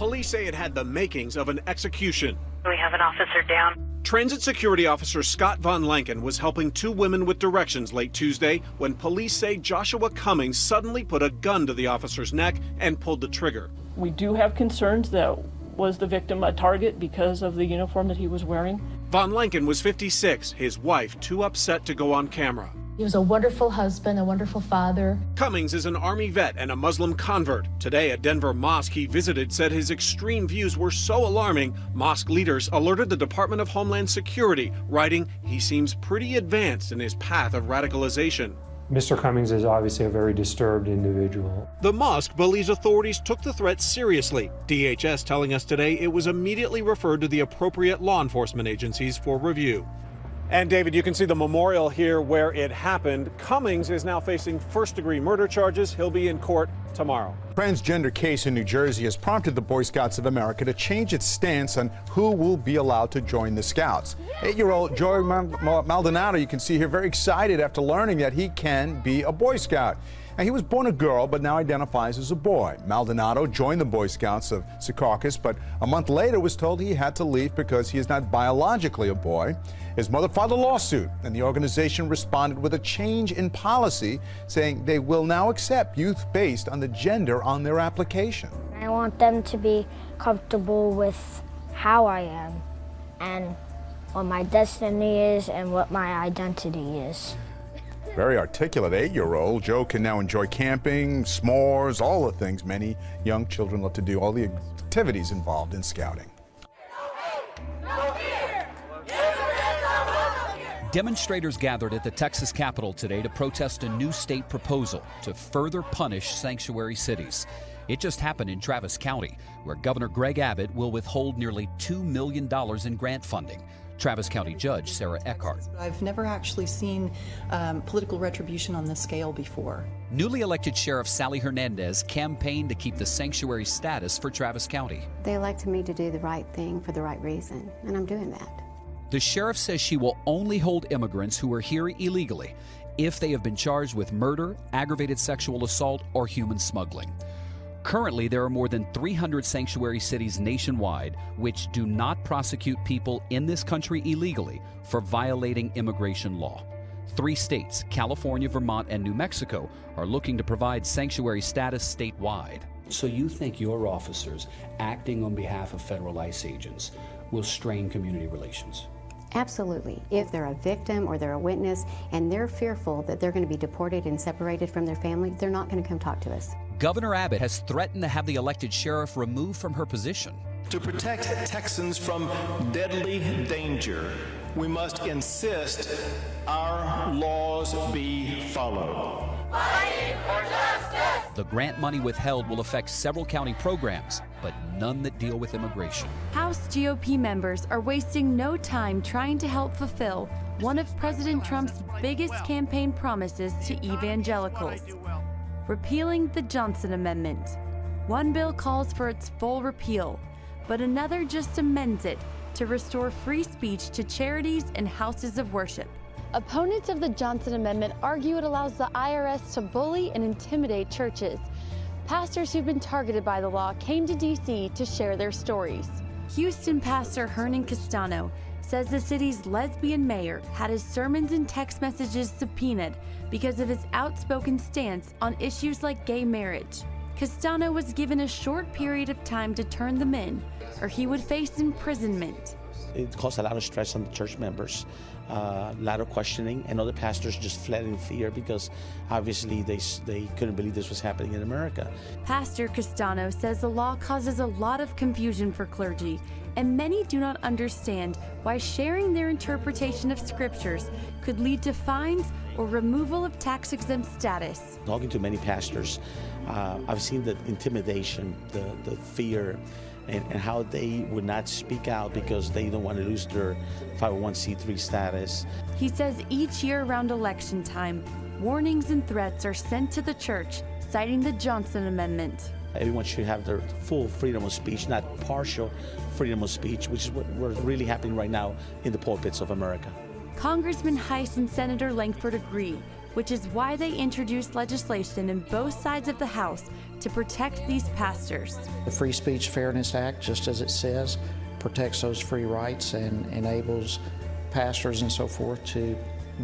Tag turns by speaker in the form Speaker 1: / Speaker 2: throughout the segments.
Speaker 1: Police say it had the makings of an execution.
Speaker 2: We have an officer down.
Speaker 1: Transit security officer Scott Von Lanken was helping two women with directions late Tuesday when police say Joshua Cummings suddenly put a gun to the officer's neck and pulled the trigger.
Speaker 3: We do have concerns that was the victim a target because of the uniform that he was wearing.
Speaker 1: Von Lanken was 56, his wife too upset to go on camera.
Speaker 4: He was a wonderful husband, a wonderful father.
Speaker 1: Cummings is an Army vet and a Muslim convert. Today, a Denver mosque he visited said his extreme views were so alarming, mosque leaders alerted the Department of Homeland Security, writing, "He seems pretty advanced in his path of radicalization."
Speaker 5: Mr. Cummings is obviously a very disturbed individual.
Speaker 1: The mosque believes authorities took the threat seriously. DHS telling us today it was immediately referred to the appropriate law enforcement agencies for review. And David, you can see the memorial here where it happened. Cummings is now facing first-degree murder charges. He'll be in court tomorrow.
Speaker 6: Transgender case in New Jersey has prompted the Boy Scouts of America to change its stance on who will be allowed to join the Scouts. 8-year-old Joey Maldonado, you can see here, very excited after learning that he can be a Boy Scout. And he was born a girl, but now identifies as a boy. Maldonado joined the Boy Scouts of Secaucus, but a month later was told he had to leave because he is not biologically a boy. His mother filed a lawsuit, and the organization responded with a change in policy, saying they will now accept youth based on the gender on their application.
Speaker 7: I want them to be comfortable with how I am and what my destiny is and what my identity is.
Speaker 6: Very articulate 8-year-old. Joe can now enjoy camping, s'mores, all the things many young children love to do, all the activities involved in scouting.
Speaker 8: Demonstrators gathered at the Texas Capitol today to protest a new state proposal to further punish sanctuary cities. It just happened in Travis County, where Governor Greg Abbott will withhold nearly $2 million in grant funding. Travis County Judge Sarah Eckhart.
Speaker 9: I've never actually seen political retribution on this scale before.
Speaker 8: Newly elected Sheriff Sally Hernandez campaigned to keep the sanctuary status for Travis County.
Speaker 10: They elected me to do the right thing for the right reason, and I'm doing that.
Speaker 8: The sheriff says she will only hold immigrants who are here illegally if they have been charged with murder, aggravated sexual assault, or human smuggling. Currently, there are more than 300 sanctuary cities nationwide which do not prosecute people in this country illegally for violating immigration law. 3 states, California, Vermont, and New Mexico, are looking to provide sanctuary status statewide.
Speaker 11: So you think your officers, acting on behalf of federal ICE agents, will strain community relations?
Speaker 10: Absolutely. If they're a victim or they're a witness and they're fearful that they're going to be deported and separated from their family, they're not going to come talk to us.
Speaker 8: Governor Abbott has threatened to have the elected sheriff removed from her position.
Speaker 12: To protect Texans from deadly danger, we must insist our laws be followed.
Speaker 13: Fighting for justice!
Speaker 8: The grant money withheld will affect several county programs, but none that deal with immigration.
Speaker 14: House GOP members are wasting no time trying to help fulfill one of President Trump's biggest campaign promises to evangelicals: repealing the Johnson Amendment. One bill calls for its full repeal, but another just amends it to restore free speech to charities and houses of worship. Opponents of the Johnson Amendment argue it allows the IRS to bully and intimidate churches. Pastors who've been targeted by the law came to D.C. to share their stories. Houston pastor Hernan Castano says the city's lesbian mayor had his sermons and text messages subpoenaed because of his outspoken stance on issues like gay marriage. Castano was given a short period of time to turn them in, or he would face imprisonment.
Speaker 15: It caused a lot of stress on the church members, a lot of questioning, and other pastors just fled in fear because obviously they couldn't believe this was happening in America.
Speaker 14: Pastor Castano says the law causes a lot of confusion for clergy, and many do not understand why sharing their interpretation of scriptures could lead to fines or removal of tax-exempt status.
Speaker 15: Talking to many pastors, I've seen the intimidation, the fear, and how they would not speak out because they don't want to lose their 501c3 status.
Speaker 14: He says each year around election time, warnings and threats are sent to the church, citing the Johnson Amendment.
Speaker 15: Everyone should have their full freedom of speech, not partial freedom of speech, which is what we're really happening right now in the pulpits of America.
Speaker 14: Congressman Heiss and Senator Langford agree which is why they introduced legislation in both sides of the House to protect these pastors.
Speaker 16: The Free Speech Fairness Act, just as it says, protects those free rights and enables pastors and so forth to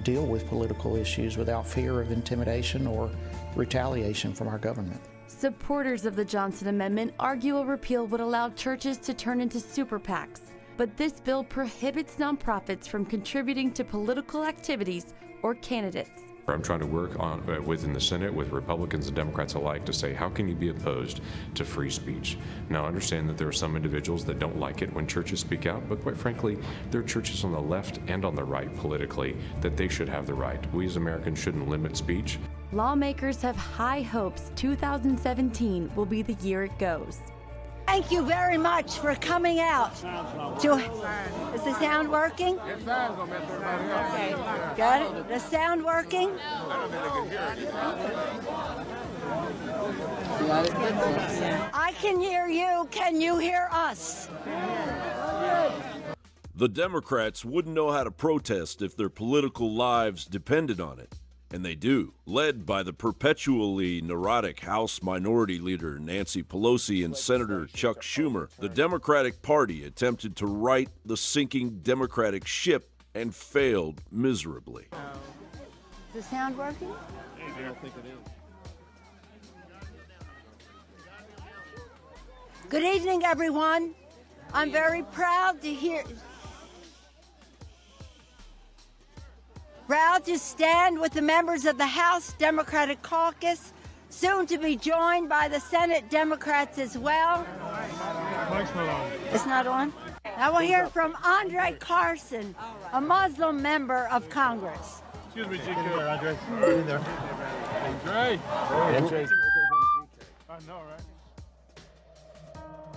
Speaker 16: deal with political issues without fear of intimidation or retaliation from our government.
Speaker 14: Supporters of the Johnson Amendment argue a repeal would allow churches to turn into super PACs, but this bill prohibits nonprofits from contributing to political activities or candidates.
Speaker 17: I'm trying to work on within the Senate with Republicans and Democrats alike to say, how can you be opposed to free speech? Now, I understand that there are some individuals that don't like it when churches speak out, but quite frankly, there are churches on the left and on the right politically that they should have the right. We as Americans shouldn't limit speech.
Speaker 14: Lawmakers have high hopes 2017 will be the year it goes.
Speaker 18: Thank you very much for coming out. Is the sound working? Okay, got it? The sound working? I can hear you. Can you hear us?
Speaker 19: The Democrats wouldn't know how to protest if their political lives depended on it. And they do, led by the perpetually neurotic House Minority Leader Nancy Pelosi and Senator Chuck Schumer. The Democratic Party attempted to right the sinking Democratic ship and failed miserably.
Speaker 18: Is the sound working?
Speaker 12: I think it is.
Speaker 18: Good evening, everyone. I'm very proud to stand with the members of the House Democratic Caucus, soon to be joined by the Senate Democrats as well.
Speaker 12: Mike's not on.
Speaker 18: It's not on? Now we'll hear from Andre Carson, a Muslim member of Congress.
Speaker 12: Excuse me, GK. Andre. In there. Andre. I know, right?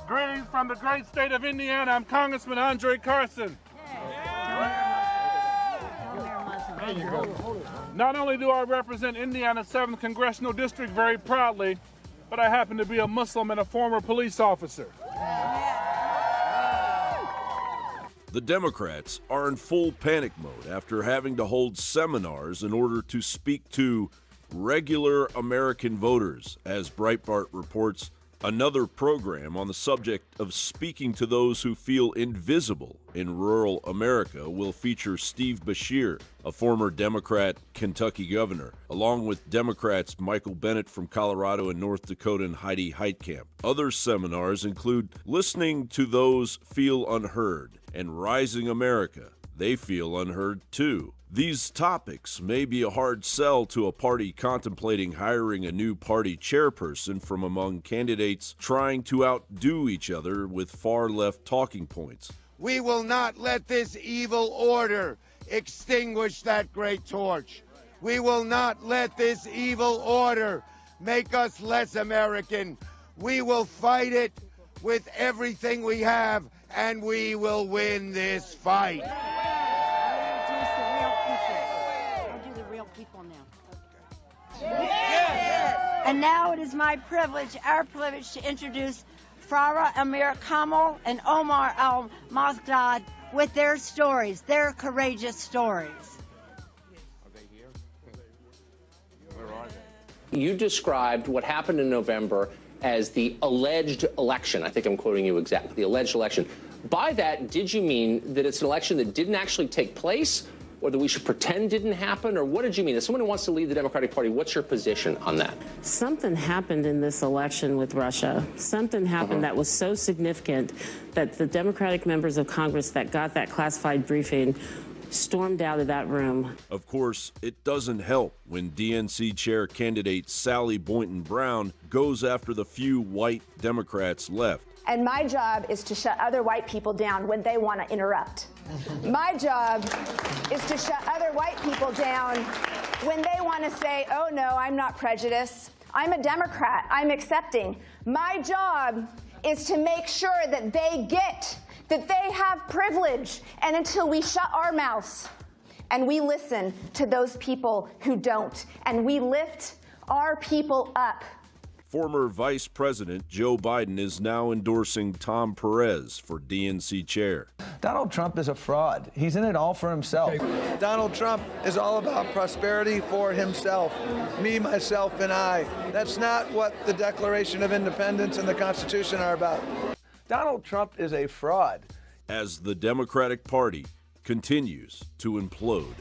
Speaker 12: Greetings from the great state of Indiana. I'm Congressman Andre Carson. Not only do I represent Indiana's 7th Congressional District very proudly, but I happen to be a Muslim and a former police officer.
Speaker 19: The Democrats are in full panic mode after having to hold seminars in order to speak to regular American voters, as Breitbart reports. Another program on the subject of speaking to those who feel invisible in rural America will feature Steve Beshear, a former Democrat Kentucky governor, along with Democrats Michael Bennet from Colorado and North Dakota and Heidi Heitkamp. Other seminars include Listening to Those Feel Unheard and Rising America. They feel unheard too. These topics may be a hard sell to a party contemplating hiring a new party chairperson from among candidates trying to outdo each other with far-left talking points.
Speaker 20: We will not let this evil order extinguish that great torch. We will not let this evil order make us less American. We will fight it with everything we have, and we will win this fight.
Speaker 18: And now it is my privilege, our privilege, to introduce Farah Amir Kamal and Omar Al-Mazgad with their stories, their courageous stories.
Speaker 20: Are they here? Where are they?
Speaker 21: You described what happened in November as the alleged election. I think I'm quoting you exactly, the alleged election. By that, did you mean that it's an election that didn't actually take place, or that we should pretend didn't happen, or what did you mean? As someone who wants to lead the Democratic Party, what's your position on that?
Speaker 22: Something happened in this election with Russia. Something happened that was so significant that the Democratic members of Congress that got that classified briefing stormed out of that room.
Speaker 19: Of course, it doesn't help when DNC chair candidate Sally Boynton Brown goes after the few white Democrats left.
Speaker 23: And my job is to shut other white people down when they want to interrupt. My job is to shut other white people down when they want to say, oh no, I'm not prejudiced. I'm a Democrat. I'm accepting. My job is to make sure that they get that they have privilege. And until we shut our mouths and we listen to those people who don't, and we lift our people up.
Speaker 19: Former Vice President Joe Biden is now endorsing Tom Perez for DNC chair.
Speaker 2: Donald Trump is a fraud. He's in it all for himself. Donald Trump is all about prosperity for himself. Me, myself, and I. That's not what the Declaration of Independence and the Constitution are about. Donald Trump is a fraud.
Speaker 19: As the Democratic Party continues to implode.